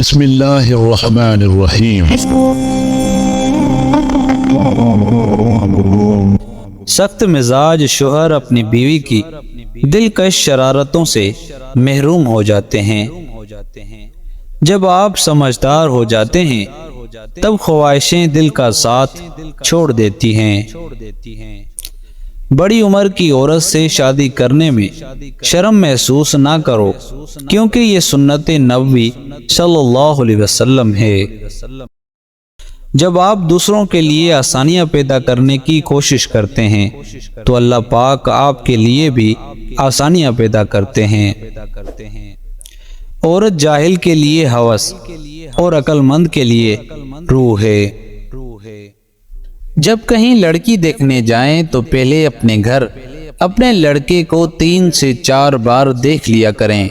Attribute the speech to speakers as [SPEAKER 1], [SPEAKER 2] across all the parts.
[SPEAKER 1] بسم اللہ الرحمن الرحیم۔
[SPEAKER 2] سخت مزاج شوہر اپنی بیوی کی دلکش شرارتوں سے محروم ہو جاتے ہیں۔ جب آپ سمجھدار ہو جاتے ہیں تب خواہشیں دل کا ساتھ چھوڑ دیتی ہیں۔ بڑی عمر کی عورت سے شادی کرنے میں شرم محسوس نہ کرو، کیونکہ یہ سنت نبوی صلی اللہ علیہ وسلم ہے۔ جب آپ دوسروں کے لیے آسانیاں پیدا کرنے کی کوشش کرتے ہیں تو اللہ پاک آپ کے لیے بھی آسانیاں پیدا کرتے ہیں۔ عورت جاہل کے لیے ہوس اور عقل مند کے لیے روح ہے۔ جب کہیں لڑکی دیکھنے جائیں تو پہلے اپنے گھر اپنے لڑکے کو 3 سے 4 بار دیکھ لیا کریں۔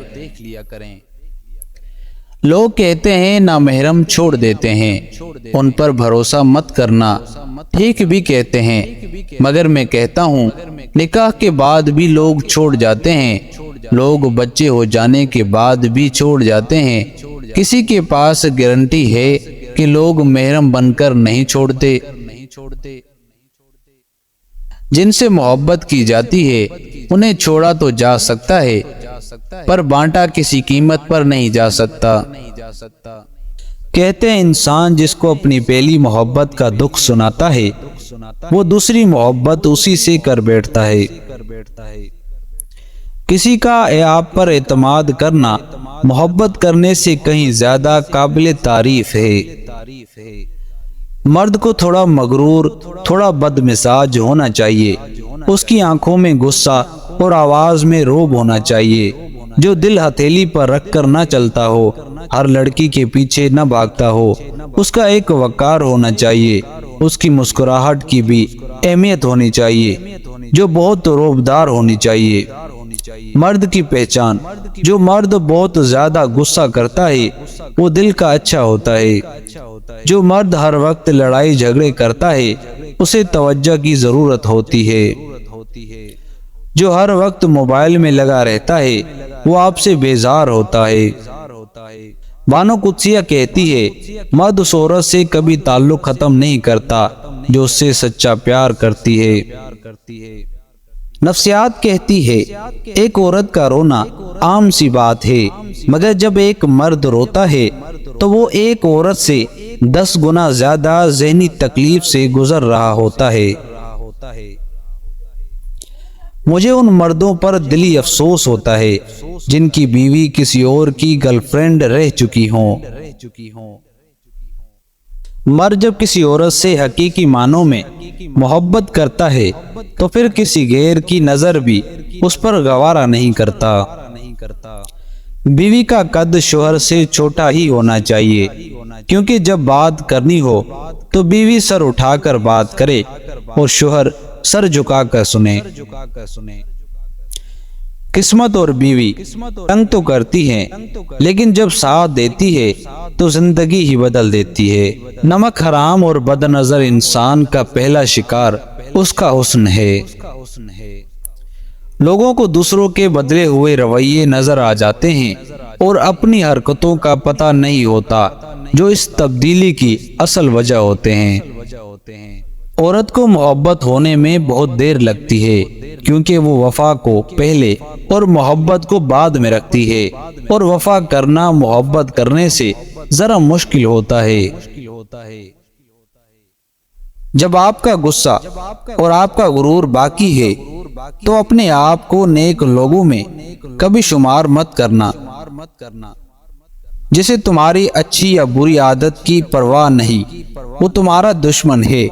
[SPEAKER 2] لوگ کہتے ہیں نامحرم چھوڑ دیتے ہیں، ان پر بھروسہ مت کرنا، ٹھیک بھی کہتے ہیں، مگر میں کہتا ہوں نکاح کے بعد بھی لوگ چھوڑ جاتے ہیں، لوگ بچے ہو جانے کے بعد بھی چھوڑ جاتے ہیں۔ کسی کے پاس گارنٹی ہے کہ لوگ محرم بن کر نہیں چھوڑتے؟ جن سے محبت کی جاتی ہے انہیں چھوڑا تو جا سکتا ہے، پر بانٹا کسی قیمت پر نہیں جا سکتا۔ کہتے ہیں انسان جس کو اپنی پہلی محبت کا دکھ سناتا ہے وہ دوسری محبت اسی سے کر بیٹھتا ہے۔ کسی کا آپ پر اعتماد کرنا محبت کرنے سے کہیں زیادہ قابل تعریف ہے۔ مرد کو تھوڑا مغرور، تھوڑا بد مزاج ہونا چاہیے، اس کی آنکھوں میں غصہ اور آواز میں روب ہونا چاہیے، جو دل ہتھیلی پر رکھ کر نہ چلتا ہو، ہر لڑکی کے پیچھے نہ بھاگتا ہو، اس کا ایک وقار ہونا چاہیے، اس کی مسکراہٹ کی بھی اہمیت ہونی چاہیے، جو بہت روبدار ہونی چاہیے۔ مرد کی پہچان: جو مرد بہت زیادہ غصہ کرتا ہے وہ دل کا اچھا ہوتا ہے۔ جو مرد ہر وقت لڑائی جھگڑے کرتا ہے اسے توجہ کی ضرورت ہوتی ہے۔ جو ہر وقت موبائل میں لگا رہتا ہے وہ آپ سے بیزار ہوتا ہے۔ بانو قدسیہ کہتی ہے مرد اس عورت سے کبھی تعلق ختم نہیں کرتا جو اس سے سچا پیار کرتی ہے۔ نفسیات کہتی ہے ایک عورت کا رونا عام سی بات ہے، مگر جب ایک مرد روتا ہے تو وہ ایک عورت سے 10 گنا زیادہ ذہنی تکلیف سے گزر رہا ہوتا ہے۔ مجھے ان مردوں پر دلی افسوس ہوتا ہے جن کی بیوی کسی اور کی گرل فرینڈ رہ چکی ہوں۔ مرد جب کسی عورت سے حقیقی معنوں میں محبت کرتا ہے تو پھر کسی غیر کی نظر بھی اس پر گوارا نہیں کرتا۔ بیوی کا قد شوہر سے چھوٹا ہی ہونا چاہیے، کیونکہ جب بات کرنی ہو تو بیوی سر اٹھا کر بات کرے اور شوہر سر جھکا کر سنے۔ قسمت اور بیوی تنگ تو کرتی ہیں لیکن جب ساتھ دیتی ہے تو زندگی ہی بدل دیتی ہے۔ نمک حرام اور بد نظر انسان کا پہلا شکار اس کا حسن ہے۔ لوگوں کو دوسروں کے بدلے ہوئے رویے نظر آ جاتے ہیں اور اپنی حرکتوں کا پتہ نہیں ہوتا جو اس تبدیلی کی اصل وجہ ہوتے ہیں۔ عورت کو محبت ہونے میں بہت دیر لگتی ہے کیونکہ وہ وفا کو پہلے اور محبت کو بعد میں رکھتی ہے، اور وفا کرنا محبت کرنے سے ذرا مشکل ہوتا ہے۔ جب آپ کا غصہ اور آپ کا غرور باقی ہے تو اپنے آپ کو نیک لوگوں میں کبھی شمار مت کرنا۔ جسے تمہاری اچھی یا بری عادت کی پرواہ نہیں وہ تمہارا دشمن ہے،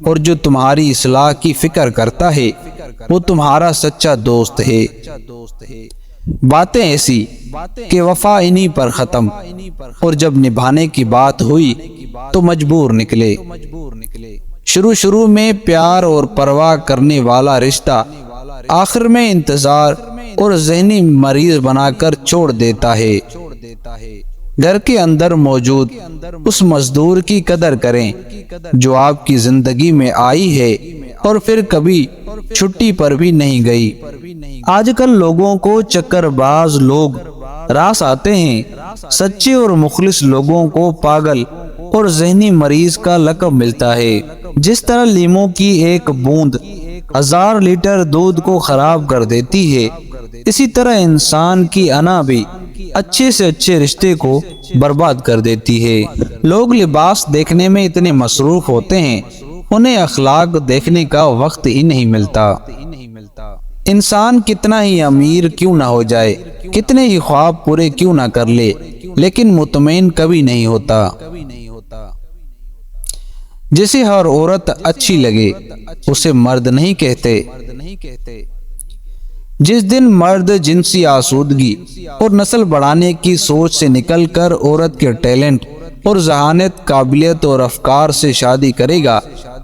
[SPEAKER 2] اور جو تمہاری اصلاح کی فکر کرتا ہے وہ تمہارا سچا دوست ہے۔ باتیں ایسی کہ وفا انہی پر ختم، اور جب نبھانے کی بات ہوئی تو مجبور نکلے۔ شروع میں پیار اور پرواہ کرنے والا رشتہ آخر میں انتظار اور ذہنی مریض بنا کر چھوڑ دیتا ہے۔ گھر کے اندر موجود اس مزدور کی قدر کریں جو آپ کی زندگی میں آئی ہے اور پھر کبھی چھٹی پر بھی نہیں گئی۔ آج کل لوگوں کو چکر باز لوگ راس آتے ہیں۔ سچے اور مخلص لوگوں کو پاگل اور ذہنی مریض کا لقب ملتا ہے۔ جس طرح لیموں کی ایک بوند 1000 لیٹر دودھ کو خراب کر دیتی ہے، اسی طرح انسان کی انا بھی اچھے سے اچھے رشتے کو برباد کر دیتی ہے۔ لوگ لباس دیکھنے میں اتنے مصروف ہوتے ہیں، انہیں اخلاق دیکھنے کا وقت ہی نہیں ملتا۔ انسان کتنا ہی امیر کیوں نہ ہو جائے، کتنے ہی خواب پورے کیوں نہ کر لے، لیکن مطمئن کبھی نہیں ہوتا۔ جسے ہر عورت اچھی لگے اسے مرد نہیں کہتے۔ جس دن مرد جنسی آسودگی اور نسل بڑھانے کی سوچ سے نکل کر عورت کے ٹیلنٹ اور ذہانت، قابلیت اور افکار سے شادی کرے گا،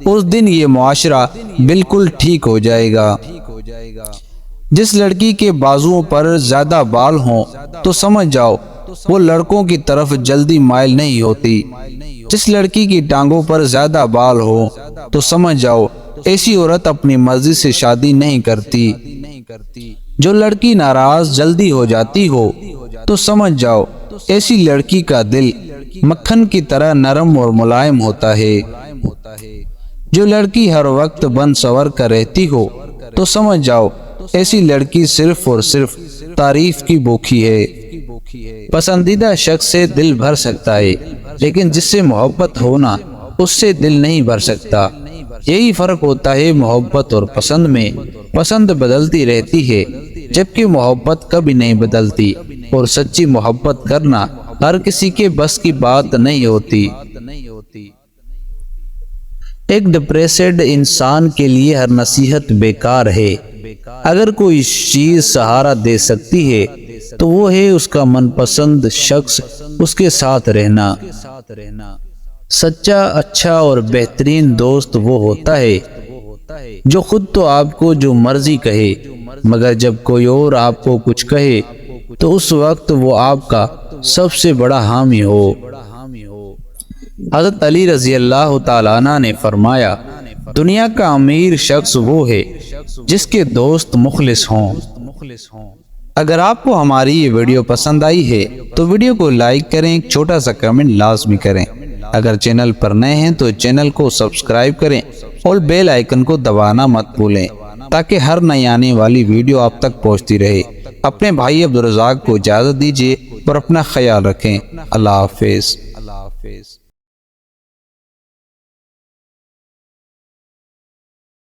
[SPEAKER 2] اس دن یہ معاشرہ بالکل ٹھیک ہو جائے گا۔ جس لڑکی کے بازوؤں پر زیادہ بال ہوں تو سمجھ جاؤ وہ لڑکوں کی طرف جلدی مائل نہیں ہوتی۔ جس لڑکی کی ٹانگوں پر زیادہ بال ہو تو سمجھ جاؤ ایسی عورت اپنی مرضی سے شادی نہیں کرتی۔ جو لڑکی ناراض جلدی ہو جاتی ہو تو سمجھ جاؤ ایسی لڑکی کا دل مکھن کی طرح نرم اور ملائم ہوتا ہے۔ جو لڑکی ہر وقت بن سور کر رہتی ہو تو سمجھ جاؤ ایسی لڑکی صرف اور صرف تعریف کی بھوکی ہے۔ پسندیدہ شخص سے دل بھر سکتا ہے، لیکن جس سے محبت ہونا اس سے دل نہیں بھر سکتا۔ یہی فرق ہوتا ہے محبت اور پسند میں۔ پسند بدلتی رہتی ہے جبکہ محبت کبھی نہیں بدلتی، اور سچی محبت کرنا ہر کسی کے بس کی بات نہیں ہوتی۔ ایک ڈپریسڈ انسان کے لیے ہر نصیحت بیکار ہے۔ اگر کوئی چیز سہارا دے سکتی ہے تو وہ ہے اس کا من پسند شخص اس کے ساتھ رہنا۔ سچا، اچھا اور بہترین دوست وہ ہوتا ہے جو خود تو آپ کو جو مرضی کہے، مگر جب کوئی اور آپ کو کچھ کہے تو اس وقت وہ آپ کا سب سے بڑا حامی ہو۔ حضرت علی رضی اللہ تعالیٰ عنہ نے فرمایا، دنیا کا امیر شخص وہ ہے جس کے دوست مخلص ہوں۔ اگر آپ کو ہماری یہ ویڈیو پسند آئی ہے تو ویڈیو کو لائک کریں، ایک چھوٹا سا کمنٹ لازمی کریں۔ اگر چینل پر نئے ہیں تو چینل کو سبسکرائب کریں اور بیل آئیکن کو دبانا مت بھولیں تاکہ ہر نئی آنے والی ویڈیو آپ تک پہنچتی رہے۔ اپنے بھائی عبدالرزاق کو اجازت دیجیے اور اپنا خیال رکھیں۔ اللہ حافظ۔